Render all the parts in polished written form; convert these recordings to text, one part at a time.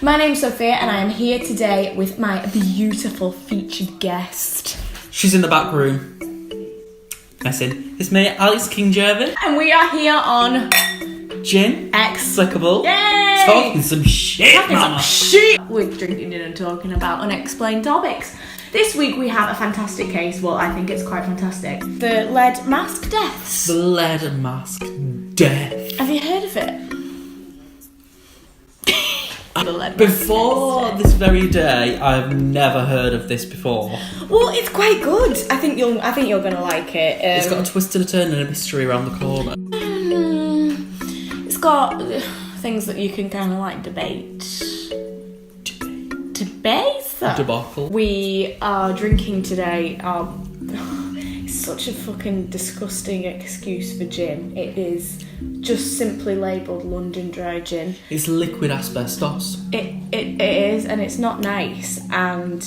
My name's Sophia and I am here today with my beautiful featured guest. She's in the back room. Messing. It's me, Alex King-Jervin. And we are here on Ginexplicable. Yay! Talking some shit, mama. We're drinking in and talking about unexplained topics. This week we have a fantastic case. Well, I think it's quite fantastic. The lead mask deaths. The lead mask death. Have you heard of it? Before this very day, I've never heard of this before. Well, it's quite good. I think you're gonna like it. It's got a twist and a turn and a mystery around the corner. It's got things that you can kind of like debate. Debacle. We are drinking today. It's such a fucking disgusting excuse for gin. It is just simply labelled London Dry Gin. It's liquid asbestos. It is, and it's not nice. And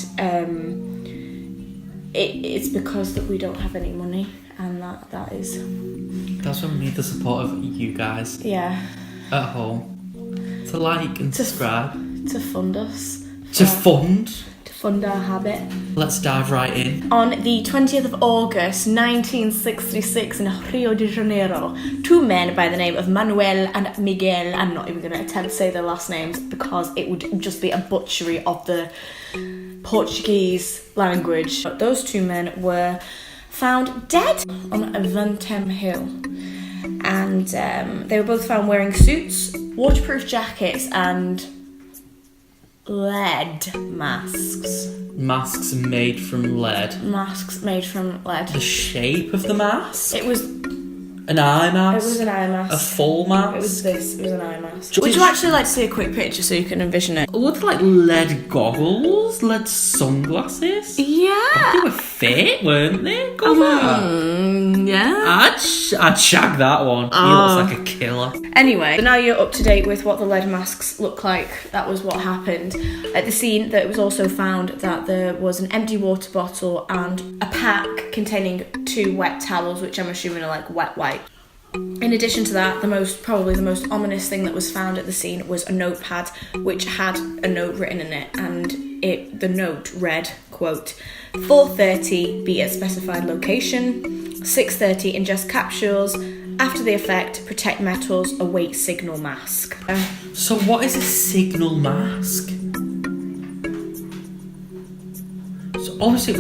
it's because that we don't have any money, and that is. That's when we need the support of you guys. Yeah. At home. To like and subscribe. To fund us. To fund our habit. Let's dive right in. On the 20th of August 1966 in Rio de Janeiro, two men by the name of Manuel and Miguel, I'm not even going to attempt to say their last names because it would just be a butchery of the Portuguese language. Those two men were found dead on Vantem Hill, and they were both found wearing suits, waterproof jackets and lead masks. Masks made from lead. Masks made from lead. The shape of the mask? It was an eye mask. It was an eye mask. A full mask. It was an eye mask. Would you actually like to see a quick picture so you can envision it? Looked like lead goggles, lead sunglasses. Yeah. They were fit, weren't they? Come on. Yeah. I'd shag that one. He looks like a killer. Anyway, so now you're up to date with what the lead masks look like. That was what happened. At the scene, that it was also found that there was an empty water bottle and a pack containing 2 wet towels, which I'm assuming are like wet wipes. In addition to that, probably the most ominous thing that was found at the scene was a notepad which had a note written in it, and the note read, quote, 4:30 be at specified location, 6:30 ingest capsules, after the effect protect metals, await signal mask. So what is a signal mask? So obviously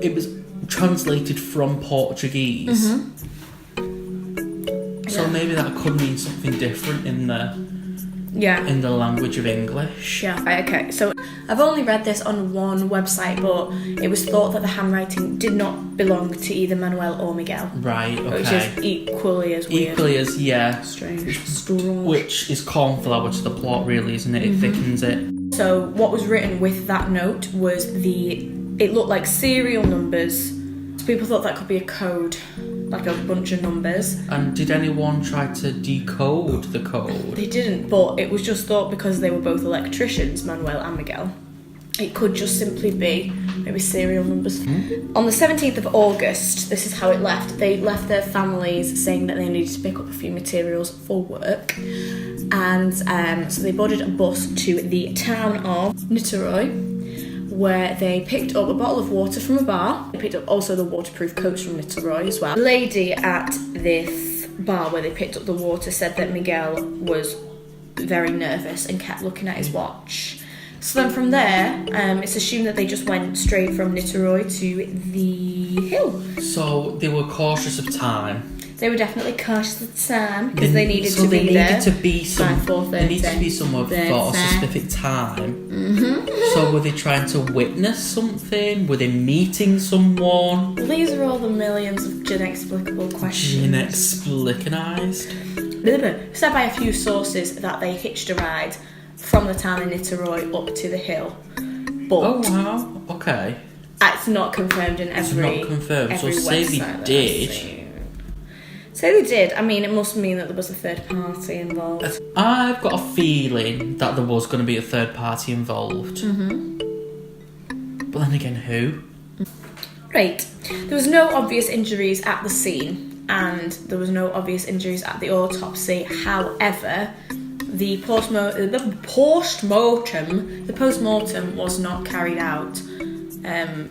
it was translated from Portuguese. Mm-hmm. So maybe that could mean something different in the language of English. Yeah. Okay. So I've only read this on one website, but it was thought that the handwriting did not belong to either Manuel or Miguel. Right. Okay. Which is equally as weird. Strange. Strange. Which is cornflower to the plot, really, isn't it? It thickens it. So what was written with that note was it looked like serial numbers. So people thought that could be a code, like a bunch of numbers. And did anyone try to decode the code? They didn't, but it was just thought because they were both electricians, Manuel and Miguel, it could just simply be maybe serial numbers. On the 17th of August, this is how it left. They left their families saying that they needed to pick up a few materials for work. And so they boarded a bus to the town of Niterói, where they picked up a bottle of water from a bar. They picked up also the waterproof coats from Niterói as well. The lady at this bar where they picked up the water said that Miguel was very nervous and kept looking at his watch. So then from there, it's assumed that they just went straight from Niterói to the hill. So they were cautious of time. They were definitely cautious of time because they needed to be there. They needed to be somewhere for a specific time. Mm-hmm. So were they trying to witness something? Were they meeting someone? Well, these are all the millions of Ginexplicable questions. Ginexplicanized. Said by a few sources that they hitched a ride from the town in Niterói up to the hill. But oh wow, okay. It's not confirmed in every. It's not confirmed. So say they did. Say they did. I mean, it must mean that there was a third party involved. I've got a feeling that there was going to be a third party involved. Mm-hmm. But then again, who? Right. There was no obvious injuries at the scene, and there was no obvious injuries at the autopsy. However, The postmortem was not carried out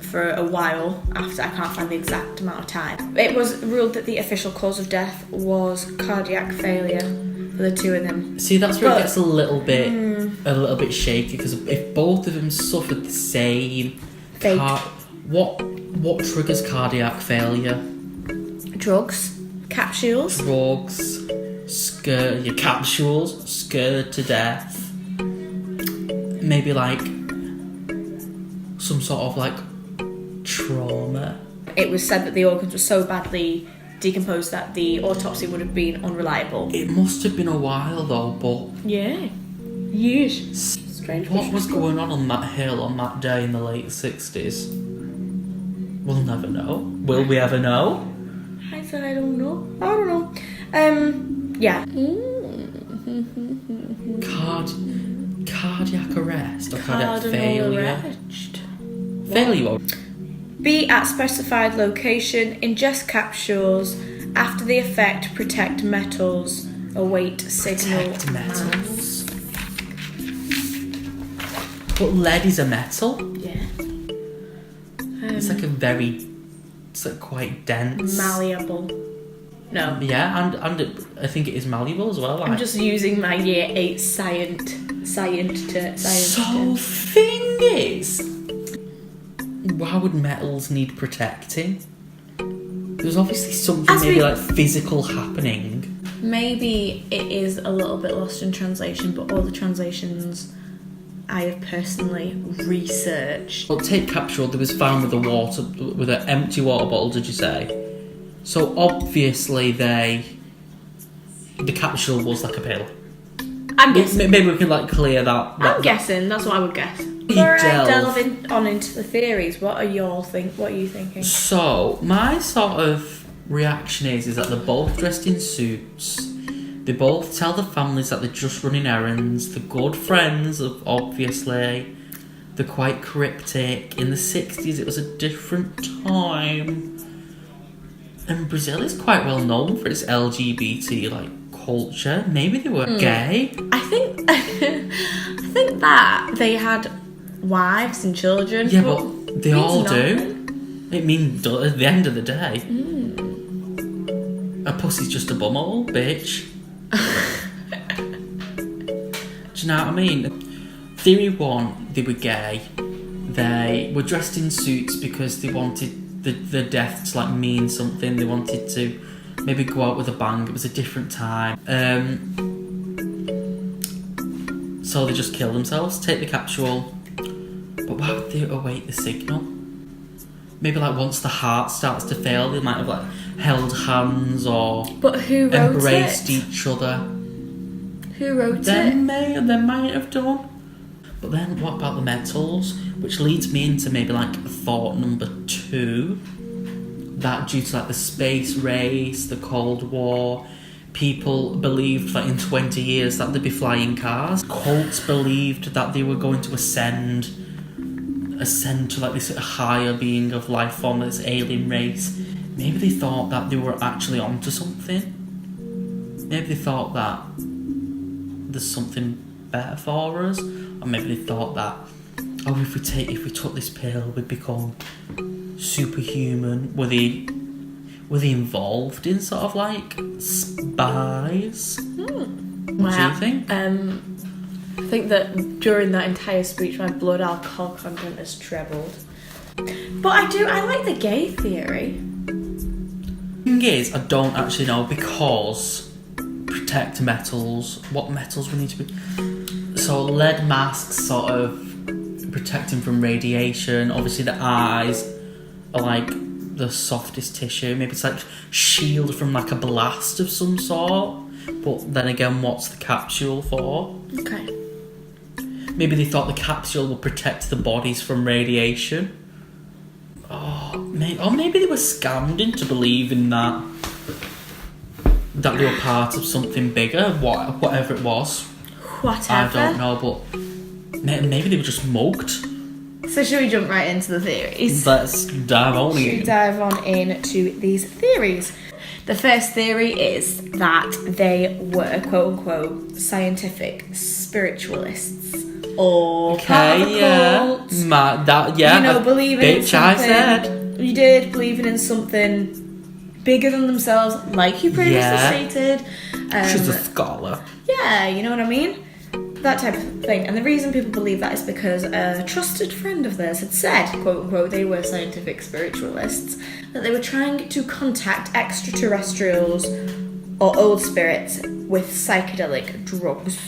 for a while after. I can't find the exact amount of time. It was ruled that the official cause of death was cardiac failure for the two of them. See, that's where it gets a little bit shaky, because if both of them suffered the same, what triggers cardiac failure? Drugs, capsules, scared to death. Maybe like some sort of like trauma. It was said that the organs were so badly decomposed that the autopsy would have been unreliable. It must have been a while though, but yeah, years. Strange. What was going on that hill on that day in the late 60s? We'll never know. Will we ever know? I said I don't know. Yeah. Cardiac arrest or cardiac failure? Failure. Be at specified location. Ingest capsules. After the effect, protect metals. Await signal. Protect metals. But lead is a metal. Yeah. It's like quite dense. Malleable. No. Yeah, and I think it is malleable as well. I'm just using my year 8 science. So thing is, why would metals need protecting? There's obviously something like physical happening. Maybe it is a little bit lost in translation, but all the translations I have personally researched. Well, tape capsule that was found with an empty water bottle, did you say? So obviously the capsule was like a pill. I'm guessing. Maybe we can like clear that. I'm guessing. That's what I would guess. Before I delve into the theories, what are you thinking? So my sort of reaction is that they're both dressed in suits. They both tell the families that they're just running errands. They're good friends, obviously. They're quite cryptic. In the 60s, it was a different time. And Brazil is quite well known for its LGBT culture. Maybe they were gay. I think that they had wives and children. Yeah, but they all do. It means at the end of the day, a pussy's just a bumhole, bitch. Do you know what I mean? Theory 1, they were gay. They were dressed in suits because they wanted the death to mean something. They wanted to maybe go out with a bang. It was a different time. So they just kill themselves, take the capsule. But why would they await the signal? Maybe once the heart starts to fail, they might have held hands or embraced each other. Who wrote it? They might have done. But then what about the metals? Which leads me into maybe thought number 2. That due to the space race, the Cold War, people believed that in 20 years that there'd be flying cars. Cults believed that they were going to ascend to this higher being of life form, this alien race. Maybe they thought that they were actually onto something. Maybe they thought that there's something better for us, or maybe they thought that if we took this pill we'd become superhuman. Were they involved in sort of spies? What do you think? I think that during that entire speech my blood alcohol content has trebled. But I like the gay theory. Thing is, I don't actually know, because protect metals. What metals we need to be? So lead masks sort of protecting from radiation. Obviously the eyes are the softest tissue. Maybe it's shield from a blast of some sort. But then again, what's the capsule for? Okay. Maybe they thought the capsule would protect the bodies from radiation. Or maybe they were scammed into believing that they were part of something bigger, whatever it was. Whatever. I don't know, but maybe they were just mugged So should we jump right into the theories? Let's dive on Should we in. dive on into these theories? The first theory is that they were, quote unquote, scientific spiritualists. Or part of a cult. Believing in something. I said. You did, believing in something bigger than themselves, like you previously stated. She's a scholar. Yeah, you know what I mean? That type of thing. And the reason people believe that is because a trusted friend of theirs had said, quote unquote, they were scientific spiritualists, that they were trying to contact extraterrestrials or old spirits with psychedelic drugs,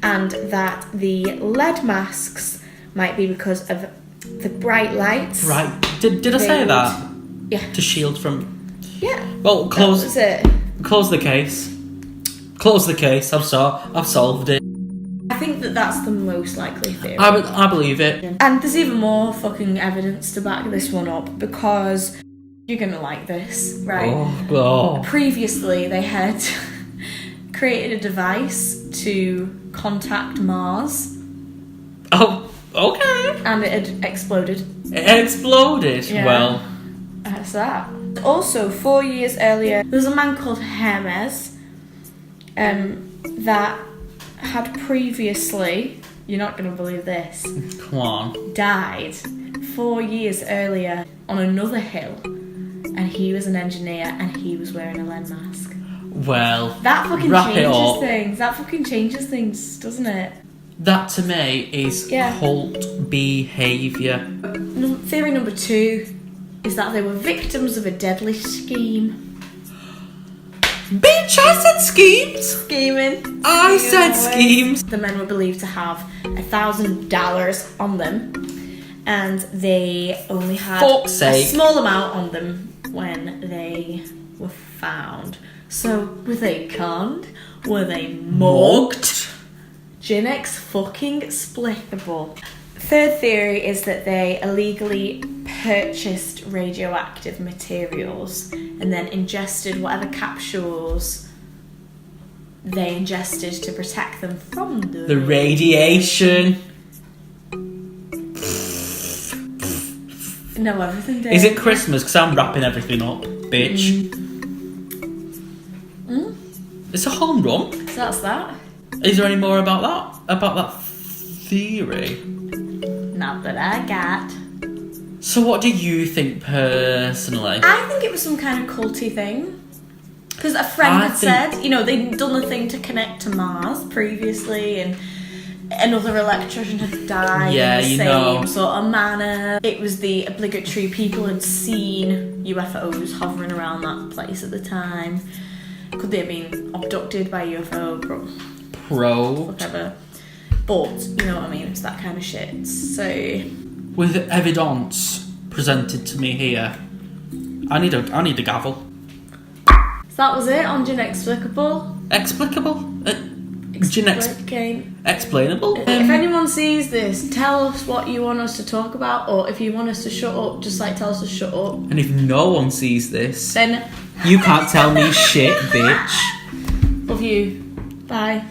and that the lead masks might be because of the bright lights. Right. Did I say that? Yeah. To shield from... Yeah. Well, close it. Close the case. Close the case. I've solved it. I think that's the most likely theory. I believe it. And there's even more fucking evidence to back this one up, because you're gonna like this, right? Oh. Previously, they had created a device to contact Mars. Oh, okay. And it had exploded. It exploded. Yeah. Well, that's that. Also, 4 years earlier, there was a man called Hermes that had previously, you're not going to believe this, come on. died 4 years earlier on another hill, and he was an engineer and he was wearing a lead mask. Well, That fucking wrap it changes up. things. That fucking changes things, doesn't it? That to me is cult behaviour. Theory number 2 is that they were victims of a deadly scheme. Bitch, I said schemes. Scheming. I said schemes. The men were believed to have $1,000 on them, and they only had Fuck's a sake. small amount on them when they were found. So, were they conned? Were they mugged? Ginexplicable. Third theory is that they illegally purchased radioactive materials and then ingested whatever capsules they ingested to protect them from The radiation. No, everything did. Is it Christmas? Because I'm wrapping everything up, bitch. It's a home run. So that's that. Is there any more about that? About that theory? Not that I got. So what do you think personally? I think it was some kind of culty thing. Because a friend had said, they'd done the thing to connect to Mars previously, and another electrician had died in the same sort of manner. It was the obligatory people had seen UFOs hovering around that place at the time. Could they have been abducted by UFO? Whatever. But, you know what I mean, it's that kind of shit. So, with evidence presented to me here, I need a gavel. So that was it on Ginexplicable. Explicable? Explainable? If anyone sees this, tell us what you want us to talk about, or if you want us to shut up, just tell us to shut up. And if no one sees this, then you can't tell me shit, bitch. Love you. Bye.